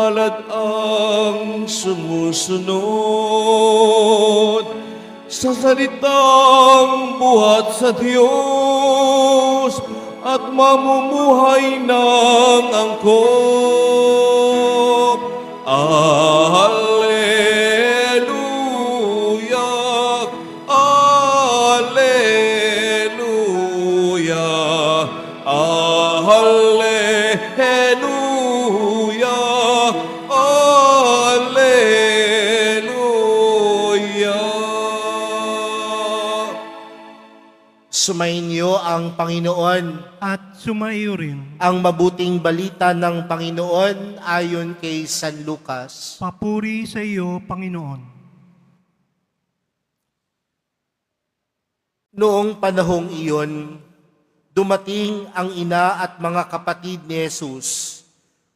palad ang sumusunod sa salitang buhat sa Diyos at mamumuhay ng angkop. Alleluia, Alleluia, Alleluia, Alleluia. Sumainyo ang Panginoon. At sumaiyo rin. Ang mabuting balita ng Panginoon ayon kay San Lucas. Papuri sa iyo, Panginoon. Noong panahong iyon, dumating ang ina at mga kapatid ni Jesus,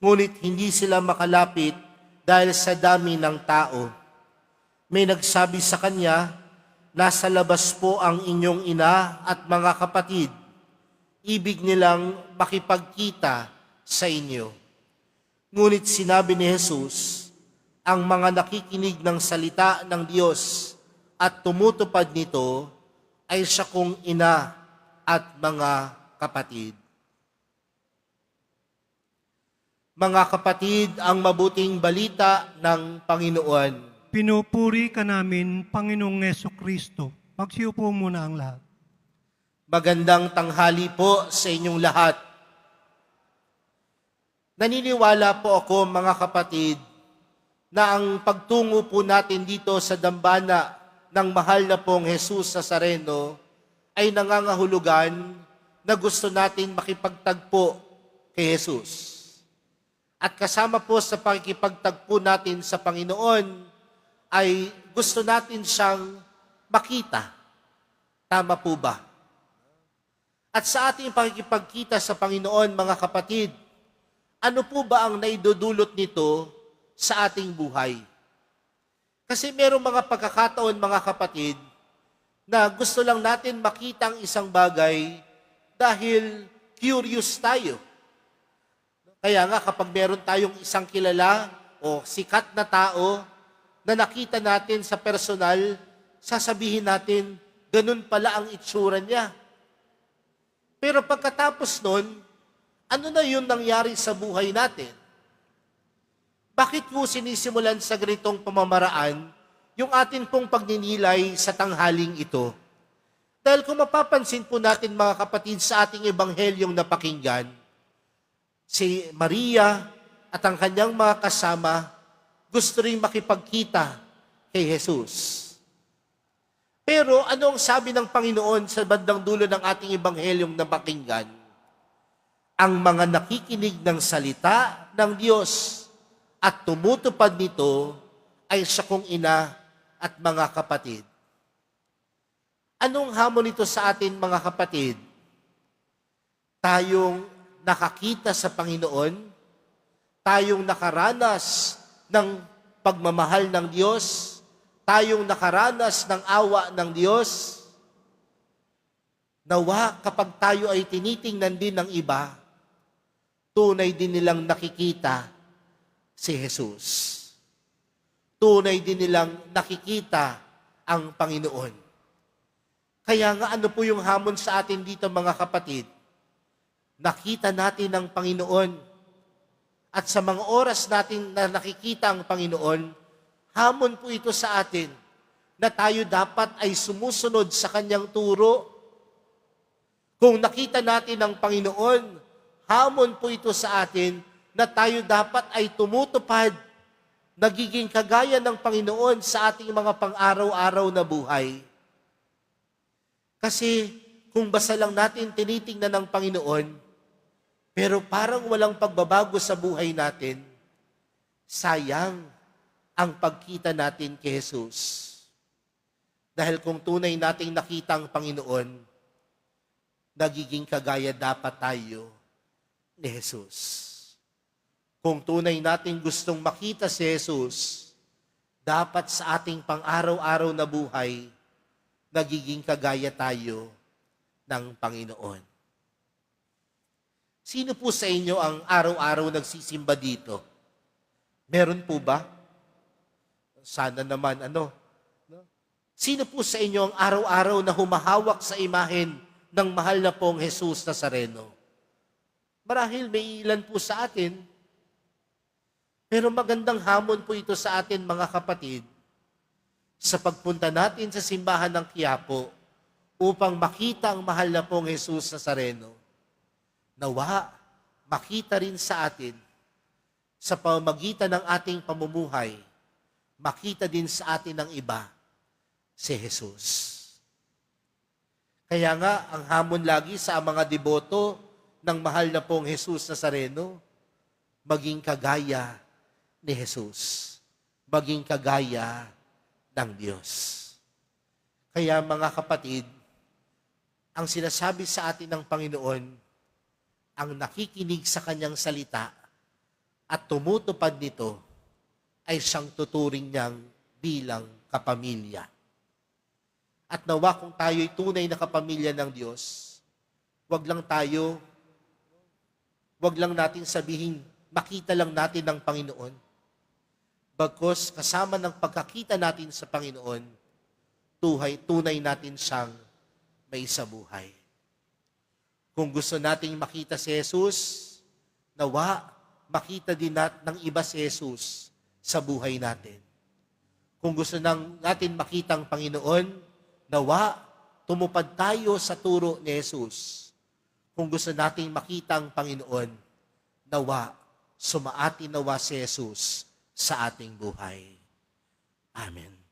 ngunit hindi sila makalapit dahil sa dami ng tao. May nagsabi sa kanya, "Nasa labas po ang inyong ina at mga kapatid. Ibig nilang makipagkita sa inyo." Ngunit sinabi ni Jesus, ang mga nakikinig ng salita ng Diyos at tumutupad nito ay siya kong ina at mga kapatid. Mga kapatid, ang mabuting balita ng Panginoon. Pinupuri ka namin, Panginoong Jesucristo. Magsiupo muna ang lahat. Magandang tanghali po sa inyong lahat. Naniniwala po ako, mga kapatid, na ang pagtungo po natin dito sa dambana ng mahal na pong Jesus Nazareno ay nangangahulugan na gusto natin makipagtagpo kay Jesus. At kasama po sa pakikipagtagpo natin sa Panginoon ay gusto natin siyang makita. Tama po ba? At sa ating pakikipagkita sa Panginoon, mga kapatid, ano po ba ang naidudulot nito sa ating buhay? Kasi merong mga pagkakataon, mga kapatid, na gusto lang natin makita ang isang bagay dahil curious tayo. Kaya nga kapag meron tayong isang kilala o sikat na tao na nakita natin sa personal, sasabihin natin, ganun pala ang itsura niya. Pero pagkatapos nun, ano na yun nangyari sa buhay natin? Bakit po sinisimulan sa ganitong pamamaraan yung atin pong pagninilay sa tanghaling ito? Dahil kung mapapansin po natin, mga kapatid, sa ating ebanghelyong napakinggan, si Maria at ang kanyang mga kasama gusto rin makipagkita kay Jesus. Pero ano ang sabi ng Panginoon sa bandang dulo ng ating ebanghelyong napakinggan? Ang mga nakikinig ng salita ng Diyos at tumutupad nito ay siya kong ina at mga kapatid. Anong hamon nito sa atin, mga kapatid? Tayong nakakita sa Panginoon, tayong nakaranas ng pagmamahal ng Diyos, tayong nakaranas ng awa ng Diyos. Nawa kapag tayo ay tinitingnan din ng iba, tunay din nilang nakikita si Jesus. Tunay din nilang nakikita ang Panginoon. Kaya nga ano po yung hamon sa atin dito, mga kapatid? Nakita natin ang Panginoon. At sa mga oras natin na nakikita ang Panginoon, hamon po ito sa atin na tayo dapat ay sumusunod sa kanyang turo. Kung nakita natin ang Panginoon, hamon po ito sa atin na tayo dapat ay tumutupad, nagiging kagaya ng Panginoon sa ating mga pang-araw-araw na buhay. Kasi kung basta lang natin tinitingnan ng Panginoon, pero parang walang pagbabago sa buhay natin, sayang ang pagkita natin kay Jesus. Dahil kung tunay nating nakita ang Panginoon, nagiging kagaya dapat tayo ni Jesus. Kung tunay nating gustong makita si Jesus, dapat sa ating pang-araw-araw na buhay, nagiging kagaya tayo ng Panginoon. Sino po sa inyo ang araw-araw nagsisimba dito? Meron po ba? Sana naman no? Sino po sa inyo ang araw-araw na humahawak sa imahen ng mahal na pong Jesus Nazareno? Marahil may ilan po sa atin, pero magandang hamon po ito sa atin mga kapatid, sa pagpunta natin sa simbahan ng Quiapo upang makita ang mahal na pong Jesus Nazareno. Nawa, makita rin sa atin sa pamamagitan ng ating pamumuhay, makita din sa atin ng iba si Jesus. Kaya nga, ang hamon lagi sa mga deboto ng mahal na pong Jesus Nazareno, maging kagaya ni Jesus, maging kagaya ng Diyos. Kaya mga kapatid, ang sinasabi sa atin ng Panginoon, ang nakikinig sa kanyang salita at tumutupad nito ay siyang tuturing niyang bilang kapamilya. At nawa kung tayo'y tunay na kapamilya ng Diyos, wag lang natin sabihin, makita lang natin ng Panginoon. Bagkus kasama ng pagkakita natin sa Panginoon, tunay natin siyang may isabuhay. Kung gusto nating makita si Jesus, nawa, makita din ng iba si Jesus sa buhay natin. Kung gusto natin makita ang Panginoon, nawa, tumupad tayo sa turo ni Jesus. Kung gusto nating makita ang Panginoon, nawa, sumaati nawa si Jesus sa ating buhay. Amen.